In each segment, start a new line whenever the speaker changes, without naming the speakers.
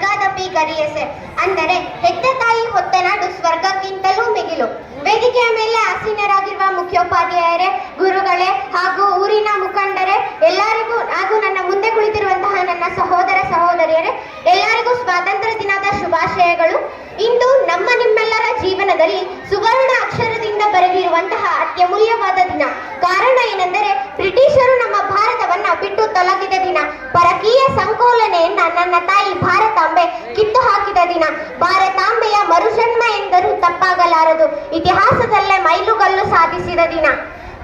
ಸ್ವರ್ಗಾದಪಿ ಗರಿಯಸೆ ಅಂದರೆ ಹೆತ್ತ ತಾಯಿ ಹೊತ್ತ ನಾಡು ಸ್ವರ್ಗಕ್ಕಿಂತಲೂ ಮಿಗಿಲು. ವೇದಿಕೆಯ ಮೇಲೆ ಆಸೀನರಾಗಿರುವ ಮುಖ್ಯೋಪಾಧ್ಯಾಯರೇ, ಗುರುಗಳೇ ಹಾಗೂ ಊರಿನ ಮುಖಂಡರೇ ಎಲ್ಲರಿಗೂ ಹಾಗೂ ನನ್ನ ಮುಂದೆ ಕುಳಿತಿರುವಂತಹ ನನ್ನ ಸಹೋದರ ಸಹೋದರಿಯರೇ ಎಲ್ಲರಿಗೂ ಸ್ವಾತಂತ್ರ್ಯ ದಿನದ ಶುಭಾಶಯಗಳು. ಇಂದು ನಮ್ಮ ನಿಮ್ಮೆಲ್ಲರ ಜೀವನದಲ್ಲಿ ಸುವರ್ಣ ಅಕ್ಷರದಿಂದ ಬರೆದಿರುವಂತಹ ಅತ್ಯಮೂಲ್ಯವಾದ ದಿನ. ಕಾರಣ ಏನೆಂದರೆ ಬ್ರಿಟಿಷರು ನಮ್ಮ ಭಾರತವನ್ನ ಬಿಟ್ಟು ತೊಲಗಿದ ದಿನ. ಪರಕೀಯ ಸಂಕೋಲನೆಯನ್ನ ನನ್ನ ತಾಯಿ ಭಾರತಾಂಬೆ ಕಿತ್ತು ಹಾಕಿದ ದಿನ. ಭಾರತಾಂಬೆಯ ಮರುಜನ್ಮ ಎಂದರೂ ತಪ್ಪಾಗಲಾರದು. ಇತಿಹಾಸದಲ್ಲೇ ಮೈಲುಗಲ್ಲು ಸಾಧಿಸಿದ ದಿನ.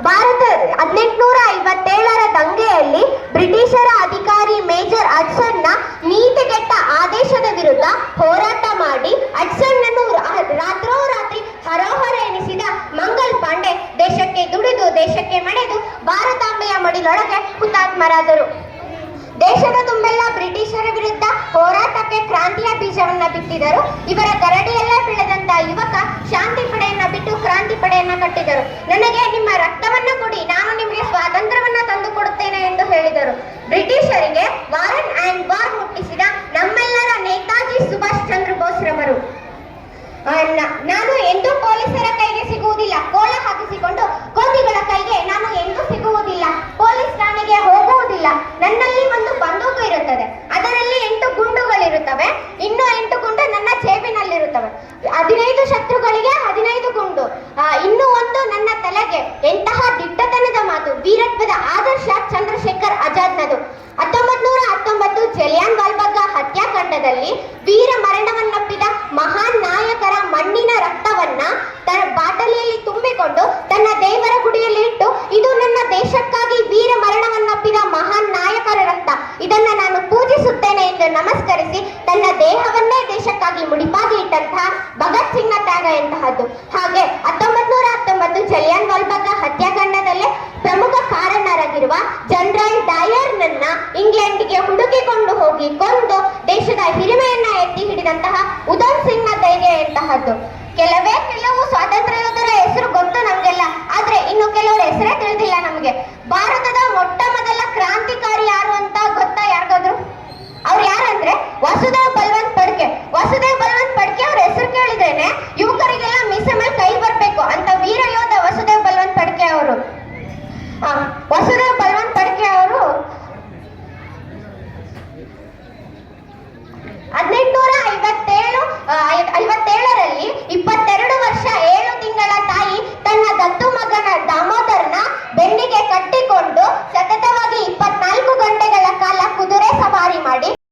ಭಾರತ 1857ರ ದಂಗೆಯಲ್ಲಿ ಬ್ರಿಟಿಷರ ಅಧಿಕಾರಿ ಮೇಜರ್ ಹಡ್ಸನ್ನ ನೀತಿಗೆಟ್ಟ ಆದೇಶದ ವಿರುದ್ಧ ಹೋರಾಟ ಮಾಡಿ ಹಡ್ಸನ್ನನ್ನು ರಾತ್ರೋರಾತ್ರಿ ಹರೋಹರ ಎನಿಸಿದ ಮಂಗಲ್ ಪಾಂಡೆ ದೇಶಕ್ಕೆ ದುಡಿದು ದೇಶಕ್ಕೆ ಮಣಿದು ಭಾರತಾಂಬೆಯ ಮಡಿಲೊಳಗೆ ಹುತಾತ್ಮರಾದರು. ದೇಶದ ತುಂಬೆಲ್ಲ ಬ್ರಿಟಿಷರ ವಿರುದ್ಧ ಹೋರಾಟಕ್ಕೆ ಕ್ರಾಂತಿಯ ಬೀಜವನ್ನ ಬಿತ್ತಿದರು. ಇವರ ಗರಡಿಯಲ್ಲೇ ಬೆಳೆದಂತ ಯುವಕ ಶಾಂತಿ ಪಡೆಯನ್ನ ಬಿಟ್ಟು ಕ್ರಾಂತಿ ಪಡೆಯನ್ನ ಕಟ್ಟಿದರು. ನನಗೆ ನಿಮ್ಮ ರಕ್ತವನ್ನ ಕೊಡಿ, ನಾನು ನಿಮಗೆ ಸ್ವಾತಂತ್ರ್ಯವನ್ನ ತಂದು ಕೊಡುತ್ತೇನೆ ಎಂದು ಹೇಳಿದರು. ಬ್ರಿಟಿಷರಿಗೆ ವಾರನ್ ಅಂಡ್ ವಾರ್ ಮುಟ್ಟಿಸಿದ ನಮ್ಮೆಲ್ಲರ ನೇತಾಜಿ ಸುಭಾಷ್ ಚಂದ್ರ ಬೋಸ್ ರವರು. ನಾನು ಎಂದೂ ಪೊಲೀಸರ ಕೈಗೆ ಸಿಗುವುದಿಲ್ಲ. ಕೋಳ ಹಾಕಿಸಿಕೊಂಡು ಕೋತಿಗಳ ಕೈಗೆ ನಾನು ಎಂದೂ ಸಿಗುವುದಿಲ್ಲ. ಪೊಲೀಸ್ ಠಾಣೆಗೆ ಹೋಗುವುದಿಲ್ಲ. ನನ್ನಲ್ಲಿ ಒಂದು ಬಂದೂಕು ಇರುತ್ತದೆ, ಅದರಲ್ಲಿ 8 ಗುಂಡುಗಳಿರುತ್ತವೆ. ಇನ್ನು 8 ಗುಂಡು ನನ್ನ ಜೇಬಿನಲ್ಲಿರುತ್ತವೆ. 15 ಶತ್ರುಗಳಿಗೆ 15 ಗುಂಡು. ಇನ್ನೂ ಒಂದು ನನ್ನ ತಲೆಗೆ. ಎಂತಹ ದಿಟ್ಟತನದ ಮಾತು, ವೀರತ್ವದ ಆದರ್ಶ ಚಂದ್ರಶೇಖರ್ ಆಜಾದ್ನದು. 1919 ಜಲಿಯನ್ ವಾಲ್ಬಾಗ್ ಹತ್ಯಾಕಾಂಡದಲ್ಲಿ ವೀರ ಮರಣವನ್ನಪ್ಪಿದ ಮಹಾನ್ ನಾಯಕರ ಮಣ್ಣಿನ ರಕ್ತವನ್ನ ತನ್ನ ಬಾಟಲಿಯಲ್ಲಿ ತುಂಬಿಕೊಂಡು ತನ್ನ ದೇವರ ಗುಡಿಯಲ್ಲಿ ಇಟ್ಟು, ಇದು ನನ್ನ ದೇಶಕ್ಕಾಗಿ ವೀರ ಮರಣವನ್ನಪ್ಪಿದ ಮಹಾನ್ ನಾಯಕರ ರಕ್ತ, ಇದನ್ನ ನಾನು ಪೂಜಿಸುತ್ತೇನೆ ಎಂದು ನಮಸ್ಕರಿಸಿ ತನ್ನ ದೇಹವನ್ನೇ ದೇಶಕ್ಕಾಗಿ ಮುಡಿಪಾಗಿ ಇಟ್ಟಂತಹ ಭಗತ್ ಸಿಂಗ್ನ ತ್ಯಾಗ ಎಂತಹದ್ದು. ಹಾಗೆ 1919 ಜಲಿಯನ್ ವಾಲ್ಬಾಗ್ ಹತ್ಯಾಕಾಂಡದಲ್ಲೇ ಪ್ರಮುಖ ಕಾರಣರಾಗಿರುವ ಜನರಲ್ ಡಯರ್ನನ್ನ ಇಂಗ್ಲೆಂಡ್ಗೆ ಹುಡುಕಿಕೊಂಡು ಹೋಗಿ ಕೊಂದು ದೇಶದ ಹಿರಿಮೆಯನ್ನ ಎತ್ತಿ ಹಿಡಿದಂತಹ ಉಧಮ್ ಸಿಂಗ್ನ ಧೈರ್ಯ ಎಂತಹದ್ದು.